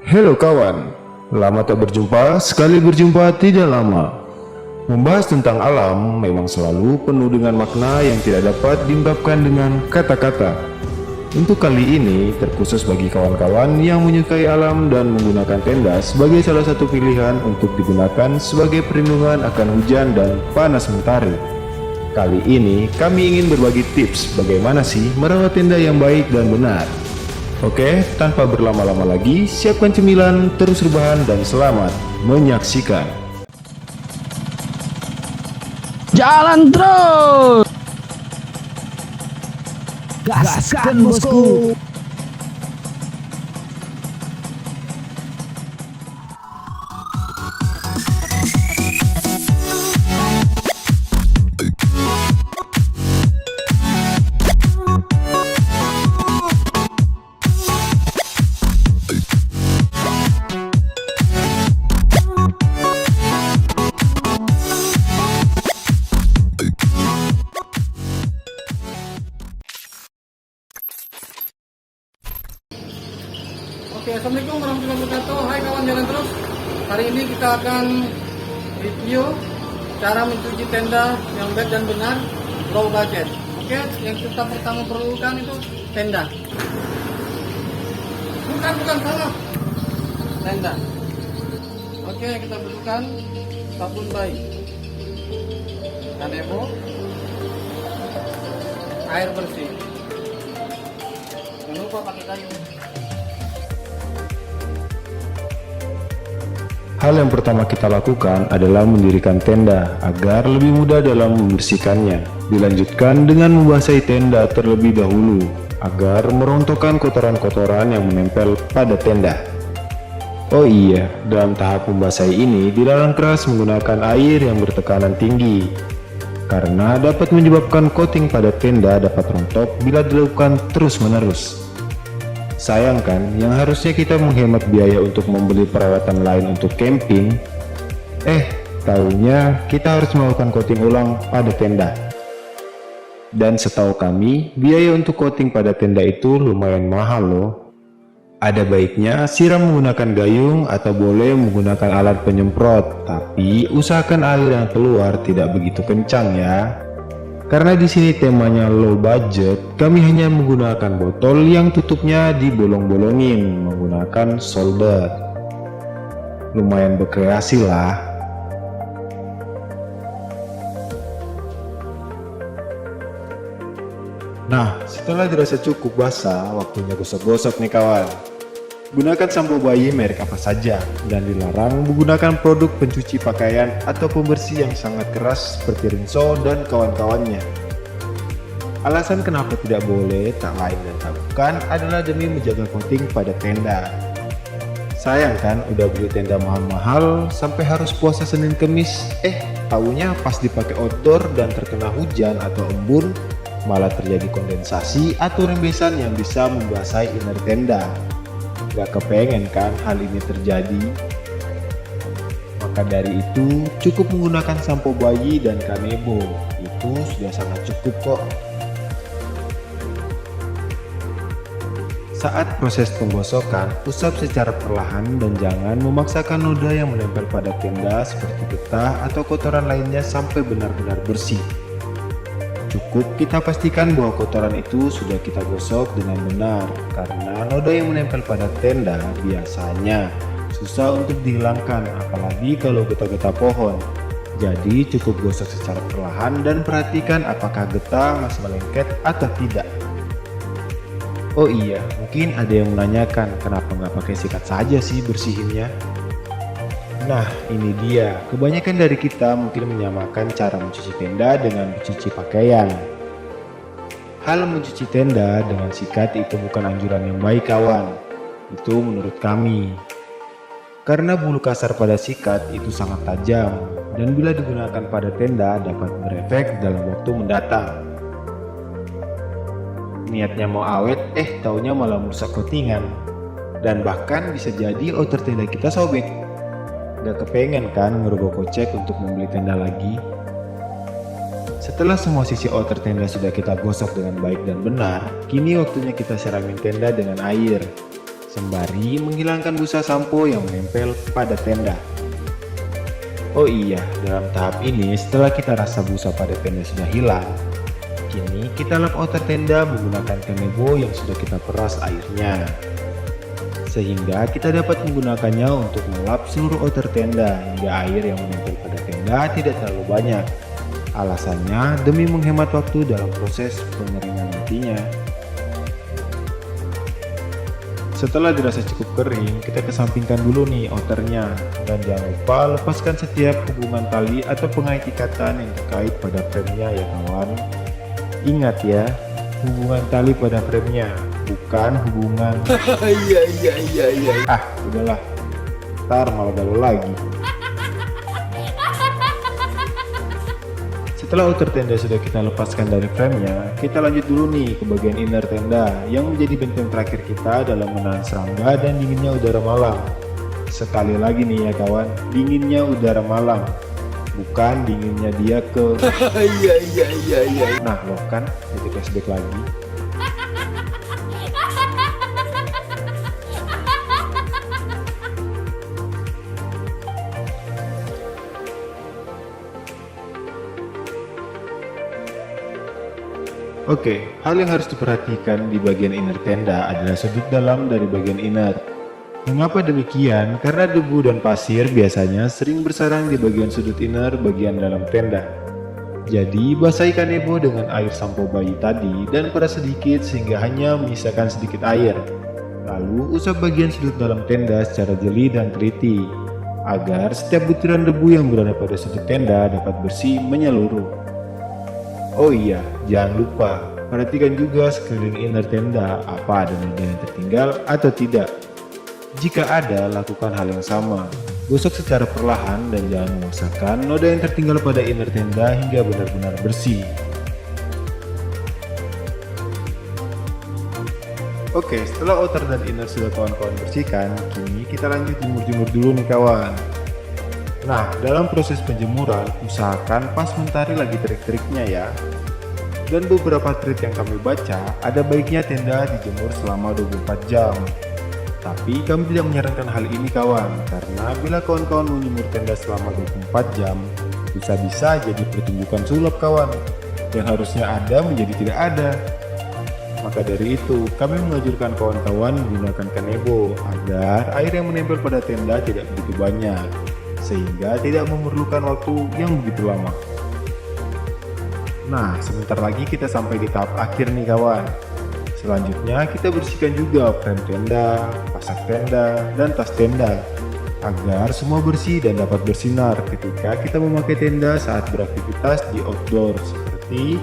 Halo kawan, lama tak berjumpa, sekali berjumpa tidak lama. Membahas tentang alam memang selalu penuh dengan makna yang tidak dapat diungkapkan dengan kata-kata. Untuk kali ini, terkhusus bagi kawan-kawan yang menyukai alam dan menggunakan tenda sebagai salah satu pilihan untuk digunakan sebagai perlindungan akan hujan dan panas mentari. Kali ini, kami ingin berbagi tips bagaimana sih merawat tenda yang baik dan benar. Oke, tanpa berlama-lama lagi, siapkan cemilan, terus rebahan, dan selamat menyaksikan. Jalan terus. Gaskan bosku. Oke, assalamualaikum warahmatullahi wabarakatuh. Hai kawan jalan terus. Hari ini kita akan review cara mencuci tenda yang baik dan benar, low budget. Oke, yang kita pertama perlukan itu tenda. Bukan salah. Tenda. Oke, kita perlukan sabun bayi, kanebo, air bersih. Jangan lupa pakai kayu. Hal yang pertama kita lakukan adalah mendirikan tenda agar lebih mudah dalam membersihkannya. Dilanjutkan dengan membasahi tenda terlebih dahulu agar merontokkan kotoran-kotoran yang menempel pada tenda. Oh iya, dalam tahap membasahi ini dilarang keras menggunakan air yang bertekanan tinggi karena dapat menyebabkan coating pada tenda dapat rontok bila dilakukan terus-menerus. Sayang kan, yang harusnya kita menghemat biaya untuk membeli perawatan lain untuk camping, taunya kita harus melakukan coating ulang pada tenda. Dan setahu kami, biaya untuk coating pada tenda itu lumayan mahal loh. Ada baiknya siram menggunakan gayung atau boleh menggunakan alat penyemprot, tapi usahakan air yang keluar tidak begitu kencang ya. Karena di sini temanya low budget, kami hanya menggunakan botol yang tutupnya dibolong-bolongin menggunakan solder. Lumayan berkreasi lah. Nah, setelah dirasa cukup basah, waktunya gosok-gosok nih kawan. Gunakan sampo bayi merek apa saja, dan dilarang menggunakan produk pencuci pakaian atau pembersih yang sangat keras seperti Rinso dan kawan-kawannya. Alasan kenapa tidak boleh tak lain dan tak bukan adalah demi menjaga coating pada tenda. Sayang kan udah beli tenda mahal-mahal sampai harus puasa Senin Kemis, taunya pas dipakai outdoor dan terkena hujan atau embun, malah terjadi kondensasi atau rembesan yang bisa membasahi inner tenda. Gak kepengen kan hal ini terjadi? Maka dari itu cukup menggunakan sampo bayi dan kanebo, itu sudah sangat cukup kok. Saat proses penggosokan, usap secara perlahan dan jangan memaksakan noda yang menempel pada tenda seperti getah atau kotoran lainnya sampai benar-benar bersih. Cukup kita pastikan bahwa kotoran itu sudah kita gosok dengan benar, karena noda yang menempel pada tenda biasanya susah untuk dihilangkan, apalagi kalau getah-getah pohon. Jadi cukup gosok secara perlahan dan perhatikan apakah getah masih melengket atau tidak. Oh iya, mungkin ada yang menanyakan kenapa nggak pakai sikat saja sih bersihinnya. Nah, ini dia. Kebanyakan dari kita mungkin menyamakan cara mencuci tenda dengan mencuci pakaian. Hal mencuci tenda dengan sikat itu bukan anjuran yang baik kawan. Itu menurut kami. Karena bulu kasar pada sikat itu sangat tajam dan bila digunakan pada tenda dapat berefek dalam waktu mendatang. Niatnya mau awet, taunya malah merusak coatingan. Dan bahkan bisa jadi outer tenda kita sobek. Gak kepengen kan ngerogoh kocek untuk membeli tenda lagi? Setelah semua sisi outer tenda sudah kita gosok dengan baik dan benar, kini waktunya kita siramin tenda dengan air. sembari menghilangkan busa sampo yang menempel pada tenda. Oh iya, dalam tahap ini setelah kita rasa busa pada tenda sudah hilang, kini kita lap outer tenda menggunakan kanebo yang sudah kita peras airnya, sehingga kita dapat menggunakannya untuk melap seluruh outer tenda hingga air yang menempel pada tenda tidak terlalu banyak. Alasannya demi menghemat waktu dalam proses pengeringan nantinya. Setelah dirasa cukup kering, kita kesampingkan dulu nih outernya, dan jangan lupa lepaskan setiap hubungan tali atau pengait ikatan yang terkait pada framenya ya kawan. Ingat ya, hubungan tali pada framenya, bukan hubungan iya. Udahlah, ntar malah galau lagi. Setelah outer tenda sudah kita lepaskan dari framenya, kita lanjut dulu nih ke bagian inner tenda yang menjadi benteng terakhir kita dalam menahan serangga dan dinginnya udara malam. Sekali lagi nih ya kawan, dinginnya udara malam, bukan dinginnya dia ke iya. Nah loh kan, jadi flashback lagi. Oke, hal yang harus diperhatikan di bagian inner tenda adalah sudut dalam dari bagian inner. Mengapa demikian? Karena debu dan pasir biasanya sering bersarang di bagian sudut inner bagian dalam tenda. Jadi, basahi kanebo dengan air sampo bayi tadi dan peras sedikit sehingga hanya menyisakan sedikit air. Lalu, usap bagian sudut dalam tenda secara jeli dan teliti, agar setiap butiran debu yang berada pada sudut tenda dapat bersih menyeluruh. Oh iya, jangan lupa, perhatikan juga sekeliling inner tenda apa ada noda yang tertinggal atau tidak. Jika ada, lakukan hal yang sama. Gosok secara perlahan dan jangan memaksakan noda yang tertinggal pada inner tenda hingga benar-benar bersih. Oke, setelah outer dan inner sudah kawan-kawan bersihkan, kini kita lanjut jemur-jemur dulu nih kawan. Nah, dalam proses penjemuran, usahakan pas mentari lagi trik-triknya ya. Dan beberapa trik yang kami baca, ada baiknya tenda dijemur selama 24 jam. Tapi kami tidak menyarankan hal ini kawan, karena bila kawan-kawan menjemur tenda selama 24 jam, bisa-bisa jadi pertunjukan sulap kawan, yang harusnya ada menjadi tidak ada. Maka dari itu, kami menganjurkan kawan-kawan menggunakan kanebo agar air yang menempel pada tenda tidak begitu banyak, sehingga tidak memerlukan waktu yang begitu lama. Nah, sebentar lagi kita sampai di tahap akhir nih kawan. Selanjutnya kita bersihkan juga frame tenda, pasak tenda, dan tas tenda, agar semua bersih dan dapat bersinar ketika kita memakai tenda saat beraktivitas di outdoor seperti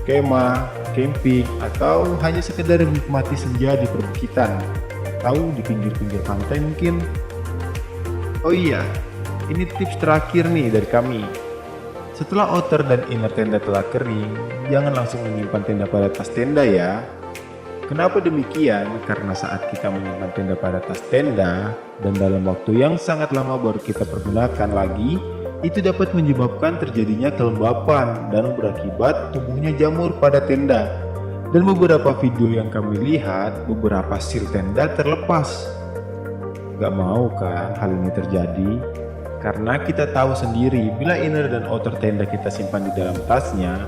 kemah, camping, atau hanya sekedar menikmati senja di perbukitan atau di pinggir-pinggir pantai mungkin. Oh iya, ini tips terakhir nih dari kami. Setelah outer dan inner tenda telah kering, jangan langsung menyimpan tenda pada tas tenda ya. Kenapa demikian? Karena saat kita menyimpan tenda pada tas tenda dan dalam waktu yang sangat lama baru kita pergunakan lagi, itu dapat menyebabkan terjadinya kelembapan dan berakibat tumbuhnya jamur pada tenda. Dan beberapa video yang kami lihat, beberapa sil tenda terlepas. Gak mau kan hal ini terjadi? Karena kita tahu sendiri bila inner dan outer tenda kita simpan di dalam tasnya,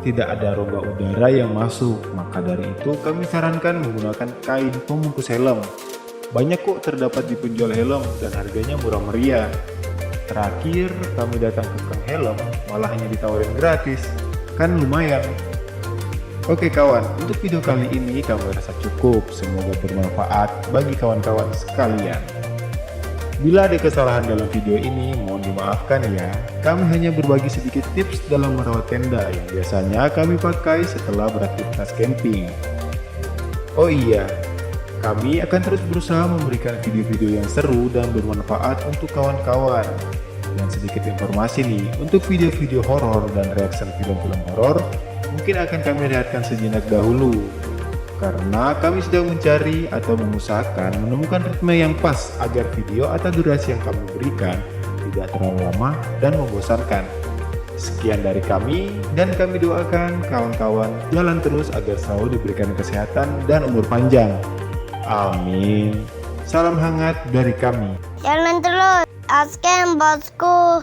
tidak ada rongga udara yang masuk. Maka dari itu kami sarankan menggunakan kain pembungkus helm. Banyak kok terdapat di penjual helm dan harganya murah meriah. Terakhir kami datang ke Kang Helm malah hanya ditawarin gratis. Kan lumayan. Oke kawan, untuk video kali ini kami rasa cukup. Semoga bermanfaat bagi kawan-kawan sekalian. Bila ada kesalahan dalam video ini, mohon dimaafkan ya. Kami hanya berbagi sedikit tips dalam merawat tenda yang biasanya kami pakai setelah beraktivitas camping. Oh iya, kami akan terus berusaha memberikan video-video yang seru dan bermanfaat untuk kawan-kawan. Dan sedikit informasi nih, untuk video-video horor dan reaction film-film horor, mungkin akan kami lihatkan sejenak dahulu. Karena kami sedang mencari atau mengusahakan menemukan ritme yang pas agar video atau durasi yang kami berikan tidak terlalu lama dan membosankan. Sekian dari kami, dan kami doakan kawan-kawan jalan terus agar selalu diberikan kesehatan dan umur panjang. Amin. Salam hangat dari kami. Jalan terus, gaskan bosku.